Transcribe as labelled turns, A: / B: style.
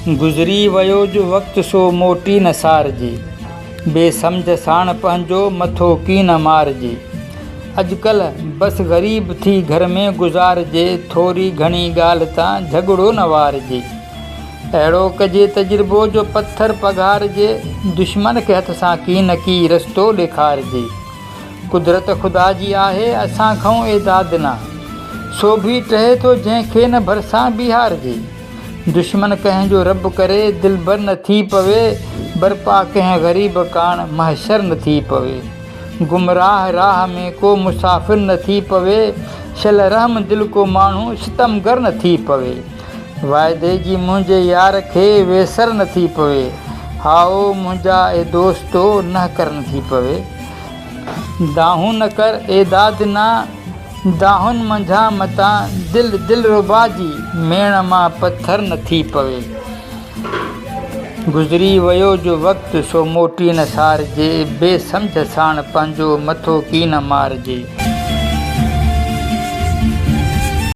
A: गुज़री वियो जो वक़्तु सो मोटी न सारिजे, बेसम्झ साण पंहिंजो मथो की न मारिजे। अॼुकल्ह बस ग़रीब थी घर में गुज़ारिजे, थोरी घणी ॻाल्हि तां झगड़ो न वारिजे। अहिड़ो कजे तजुर्बो जो पथर पघारिजे, दुश्मन खे हथ सां की न की रस्तो ॾेखारिजे। कुदरत ख़ुदा जी आहे, असां खां एदाद न, सो बि टहे थो जंहिंखे न भरिसां बीहारिजे। दुश्मन कंहिंजो रब करे दिलबर न थी पवे, बरपा कंहिं ग़रीब काण महशर न थी पवे। गुमराह राह में को मुसाफ़िर न थी पवे, शल रहम दिल को माण्हू सितमगर न थी पवे। वाइदे जी मुंहिंजे यार खे वेसर न थी पवे, हाओ मुंहिंजा ए दोस्तो न कर न थी पवे। दाहूं न कर एदाद ना, दाहुनि मंझां मतां दिल दिल रुबा जी मेण मां पथर न थी पवे। गुज़री वियो जो वक़्तु सो मोटी न सारिजे, बेसम्झ साण पंहिंजो मथो की न मारिजे।